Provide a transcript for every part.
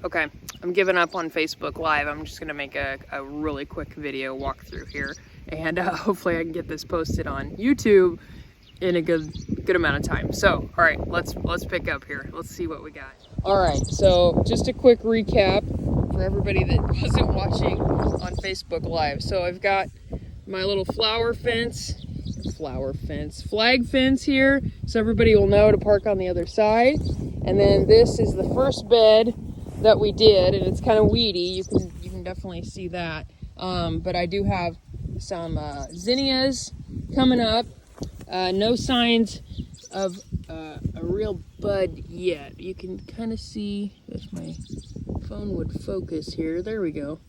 Okay, I'm giving up on Facebook Live. I'm just gonna make a really quick video walkthrough here, and hopefully I can get this posted on YouTube in a good amount of time. So, all right, let's pick up here. Let's see what we got. All right, so just a quick recap for everybody that wasn't watching on Facebook Live. So I've got my little flag fence here, so everybody will know to park on the other side. And then this is the first bed that we did, and it's kind of weedy. You can definitely see that. But I do have some zinnias coming up. No signs of a real bud yet. You can kind of see, if my phone would focus here, there we go.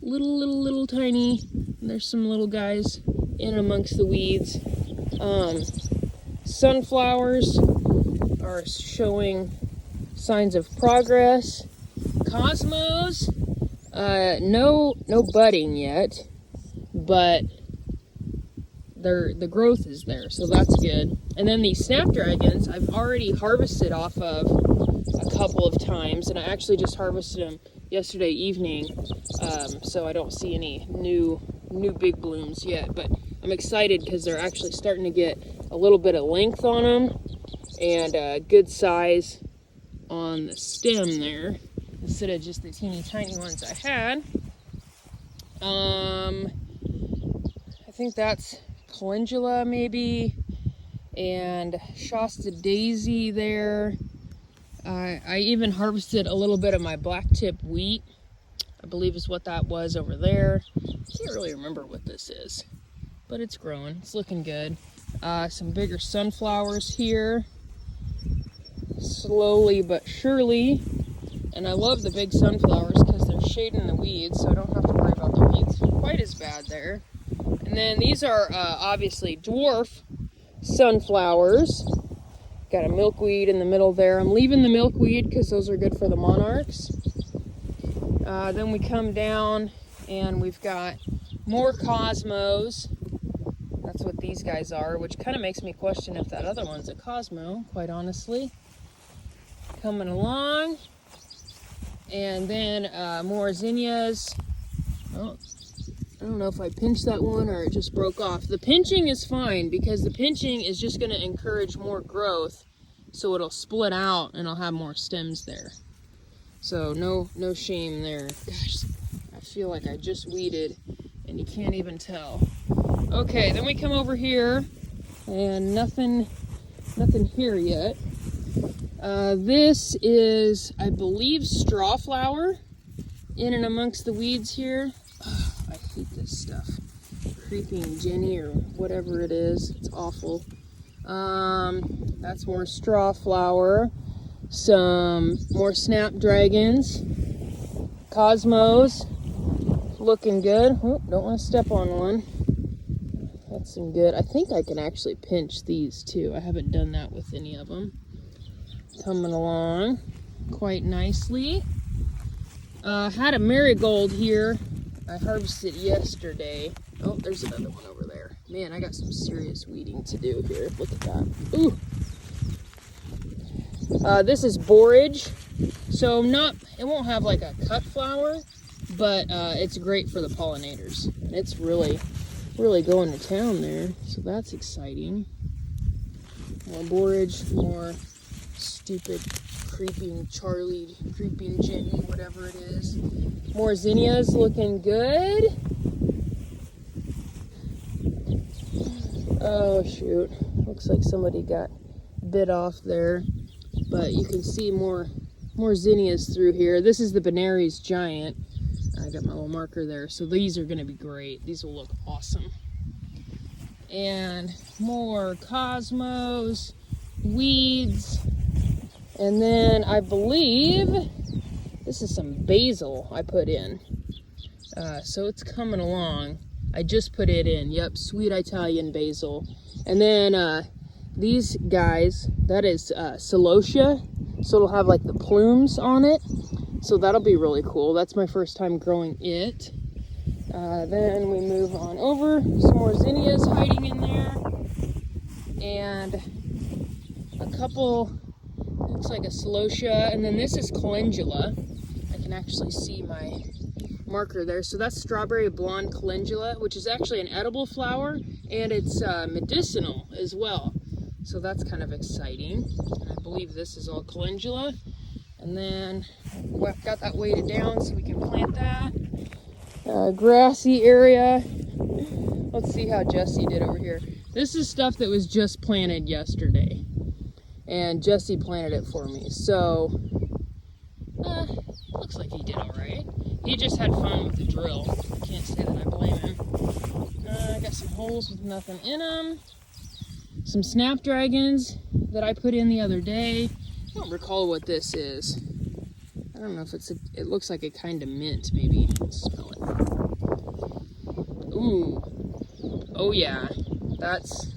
Little tiny, and there's some little guys in amongst the weeds. Sunflowers are showing signs of progress. Cosmos, no budding yet, but the growth is there, so that's good. And then these snapdragons, I've already harvested off of a couple of times, and I actually just harvested them yesterday evening, so I don't see any new big blooms yet, but I'm excited because they're actually starting to get a little bit of length on them and good size on the stem there instead of just the teeny tiny ones I had. I think that's calendula maybe, and Shasta daisy there. I even harvested a little bit of my black tip wheat, I believe is what that was over there. Can't really remember what this is, but it's growing, it's looking good. Some bigger sunflowers here, slowly but surely. And I love the big sunflowers because they're shading the weeds, so I don't have to worry about the weeds quite as bad there. And then these are obviously dwarf sunflowers. Got a milkweed in the middle there. I'm leaving the milkweed because those are good for the monarchs. Then we come down and we've got more cosmos. That's what these guys are, which kind of makes me question if that other one's a cosmo, quite honestly. Coming along. And then more zinnias. Oh, I don't know if I pinched that one or it just broke off. The pinching is fine because the pinching is just going to encourage more growth, so it'll split out and I'll have more stems there. So no shame there. Gosh, I feel like I just weeded and you can't even tell. Okay, then we come over here and nothing here yet. This is, I believe, straw flower in and amongst the weeds here. Oh, I hate this stuff. Creeping Jenny or whatever it is. It's awful. That's more straw flower. Some more snapdragons. Cosmos. Looking good. Oh, don't want to step on one. That's some good. I think I can actually pinch these too. I haven't done that with any of them. Coming along quite nicely. Had a marigold here. I harvested yesterday. Oh, there's another one over there. Man, I got some serious weeding to do here. Look at that. Ooh. This is borage. So it won't have like a cut flower, but it's great for the pollinators. It's really going to town there. So that's exciting. More borage, more stupid creeping Charlie, creeping Jenny, whatever it is. More zinnias looking good. Oh shoot, looks like somebody got bit off there, but you can see more zinnias through here. This is the Benary's giant. I got my little marker there, so these are going to be great. These will look awesome. And more cosmos, weeds. And then I believe this is some basil I put in. So it's coming along. I just put it in. Yep, sweet Italian basil. And then these guys, that is celosia. So it'll have like the plumes on it. So that'll be really cool. That's my first time growing it. Then we move on over. Some more zinnias hiding in there. And a couple looks like a celosia, and then this is calendula. I can actually see my marker there. So that's strawberry blonde calendula, which is actually an edible flower, and it's medicinal as well. So that's kind of exciting. And I believe this is all calendula. And then I've got that weighted down so we can plant that. Grassy area. Let's see how Jesse did over here. This is stuff that was just planted yesterday. And Jesse planted it for me. So, looks like he did all right. He just had fun with the drill. I can't say that I blame him. I got some holes with nothing in them. Some snapdragons that I put in the other day. I don't recall what this is. I don't know if it's it looks like a kind of mint, maybe. Let's smell it. Ooh. Oh yeah. That's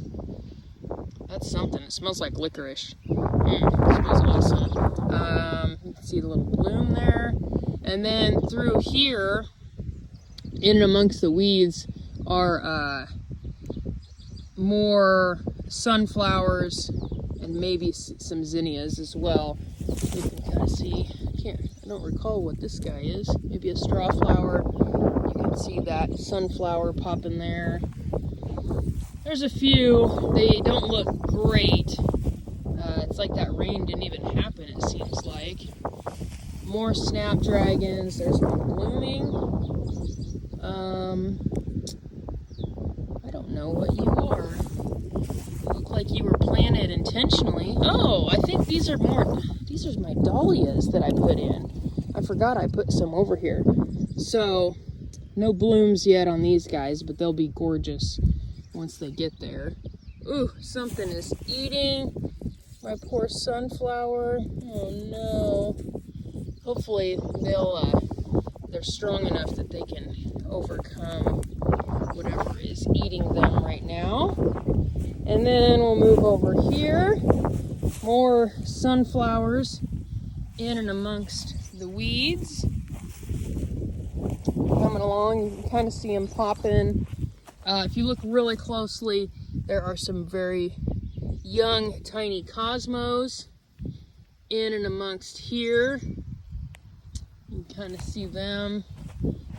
something. It smells like licorice. It smells awesome. You can see the little bloom there. And then through here, in amongst the weeds, are more sunflowers and maybe some zinnias as well. You can kind of see, I don't recall what this guy is. Maybe a straw flower. You can see that sunflower popping there. There's a few. They don't look great. It's like that rain didn't even happen, it seems like. More snapdragons. There's one blooming. I don't know what you are. You look like you were planted intentionally. Oh, I think these are my dahlias that I put in. I forgot I put some over here. So, no blooms yet on these guys, but they'll be gorgeous once they get there. Ooh, something is eating my poor sunflower. Oh no. Hopefully they're strong enough that they can overcome whatever is eating them right now. And then we'll move over here. More sunflowers in and amongst the weeds. Coming along, you can kind of see them popping. If you look really closely, there are some very young, tiny cosmos in and amongst here. You can kind of see them.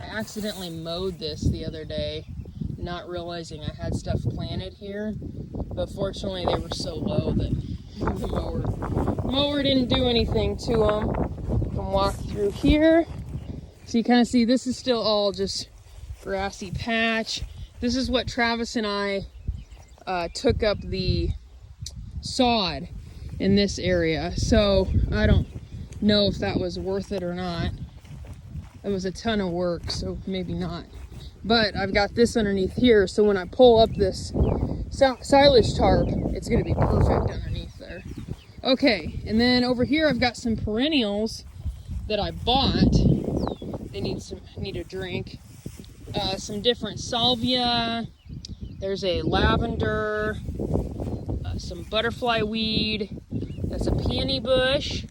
I accidentally mowed this the other day, not realizing I had stuff planted here. But fortunately, they were so low that the mower didn't do anything to them. You can walk through here. So you kind of see this is still all just grassy patch. This is what Travis and I took up the sod in this area. So I don't know if that was worth it or not. It was a ton of work, so maybe not. But I've got this underneath here, so when I pull up this silage tarp, it's gonna be perfect underneath there. Okay, and then over here I've got some perennials that I bought. They need a drink. Some different salvia. There's a lavender, some butterfly weed. That's a peony bush.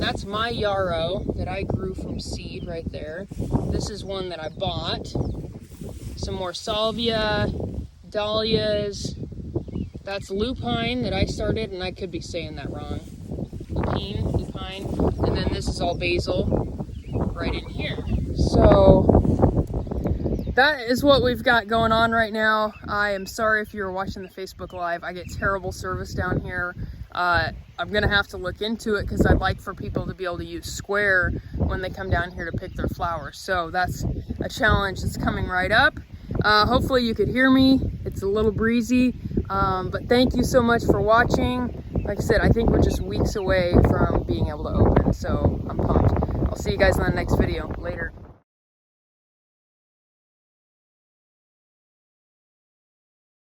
That's my yarrow that I grew from seed right there. This is one that I bought. Some more salvia, dahlias. That's lupine that I started, and I could be saying that wrong. Lupine. And then this is all basil right in here. So that is what we've got going on right now. I am sorry if you were watching the Facebook Live. I get terrible service down here. I'm gonna have to look into it because I'd like for people to be able to use Square when they come down here to pick their flowers. So that's a challenge that's coming right up. Hopefully you could hear me. It's a little breezy, but thank you so much for watching. Like I said, I think we're just weeks away from being able to open, so I'm pumped. I'll see you guys in the next video. Later.